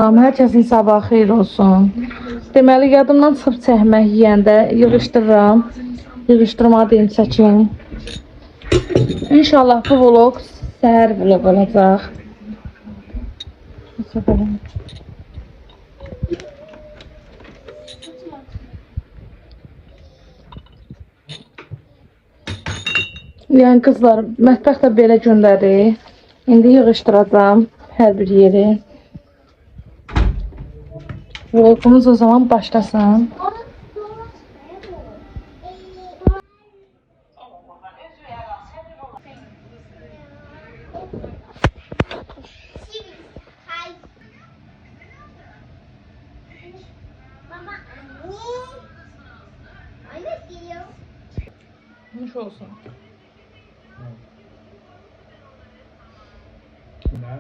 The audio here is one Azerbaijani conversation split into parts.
Hər kəsin sabahı xeyir olsun. Deməli, yadımdan çıxıb çəkmək yeyəndə yığışdırıram. Yığışdırmadığım çəkim. İnşallah bu vlog səhər vlog olacaq. Yəni qızlar, mətbəx də belə gündədir. İndi yığışdıracağım hər bir yeri. Vlogumuz o zaman başlasın. Nuş olsun. Ne?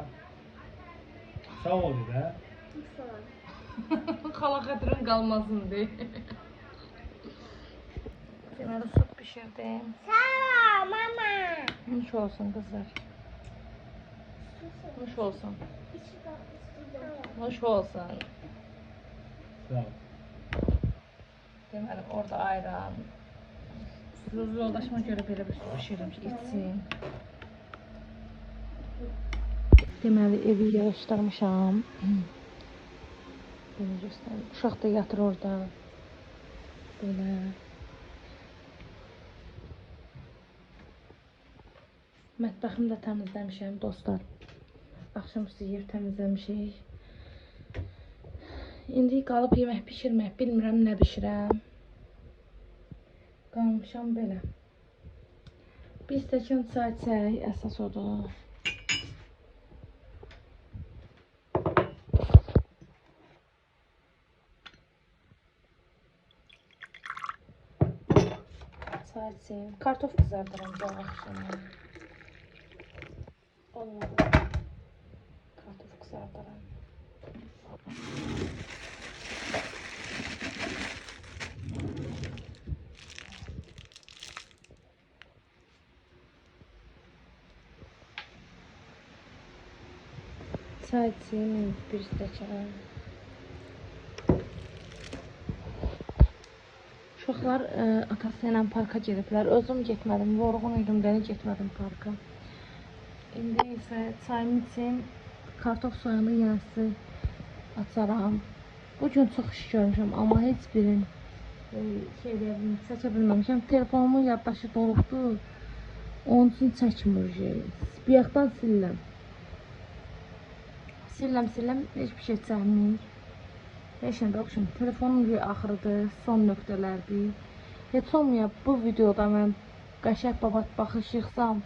Sağ ol de. Xala xətrin qalmasın deyə. Deməli, süt pişirdim. Sağ mama. Nuş olsun qızlar. Nuş olsun. Nuş olsun. Sağ ol. Deməli, orada ayran. Sürüz yoldaşıma görə belə bir süt pişirdim ki, içsin. Deməli, evi yığışdırmışam. Belə göstərim. Uşaq da yatır orada. Belə. Mətbəximi də təmizləmişəm, dostlar. Axşamüstü yer təmizləmişik. İndi qalıb yemək pişirmək, bilmirəm nə bişirəm. Qalmışam belə. Bir stəkan çay çək, əsas odur. Çay içeyim. Kartof kızardıram bu akşama. Olmadı. Kartof kızardıram. Çay içeyim bir stəkan. Uşaqlar atası ilə parka gediblər. Özüm getmədim. Yorğun idim, belə getmədim parka. İndi isə çayımı içim. Kartof soyanı yenəsi açaram. Bugün çox iş görmüşəm, amma heç birini çəkə bilməmişəm. Telefonumun yaddaşı dolubdur. Onun üçün çəkmir. Biyaqdan siləm. Siləm, heç bir şey çəkmir. Heç nə yoxdur. Telefonum axırıdır, son nöqtələrdir. Heç olmaya bu videoda mən qəşəng babat baxış yığsam,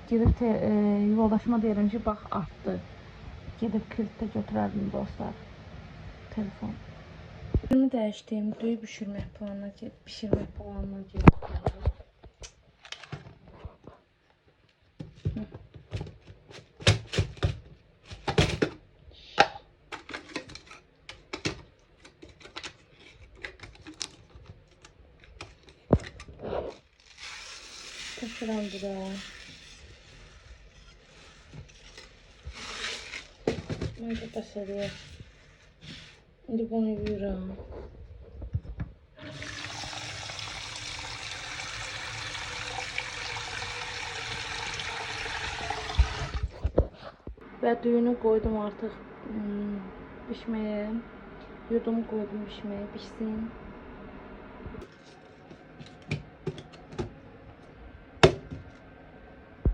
gedib yoldaşıma deyirəm ki, bax artdı. Gedib kilitdə götürərdim dostlar. Telefon. Bunu dəyişdim, düyü bişirmək planına gedib. Taşıram bura. Önce taşırıyor. Şimdi bunu yuyuram. Və düyünü qoydum artıq pişməyə. Yudum qoydum pişməyə, pişsin.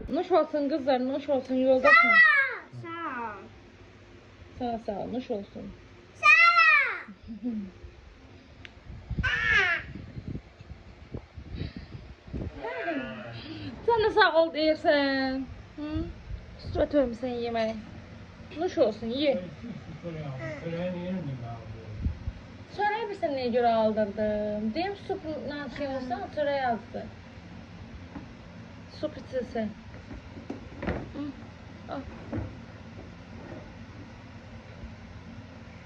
Nuş olsun kızlar, nuş olsun yoldaşım. Sağ ol. Sağ ol, nuş olsun. Sen de sağ ol deyirsən. Üstüme törmüsən yeməyi. Nuş olsun, ye. Çörəyi bilsən nəyə görə aldırdım? Deyim supla şey olsa, çörəyi yazdı. Sup içilsin. Al.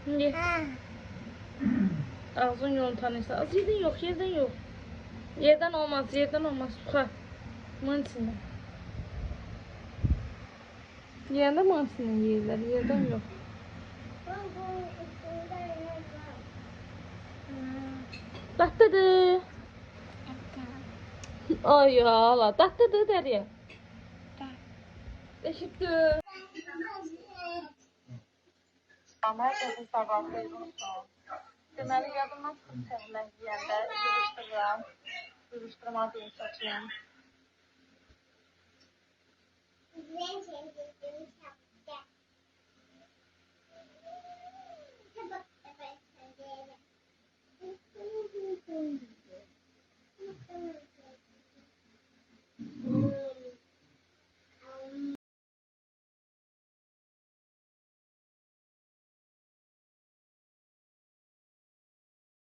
Ye. Ağzın yolunu tanıysa. Az yerden yok, yerden yok. Yerden olmaz, yerden olmaz. Suha. Bunun içinde. Yerden mi içinden yerler, yerden yok. Dadlıdır. Ay Allah, dadlıdır Derya. Eşittir. Herkesin sabahı olsun. Deməli, yadımdan çıxıb səhvlər yeyəndə yığışdırıram. Yığışdırma deyim saçıyorum.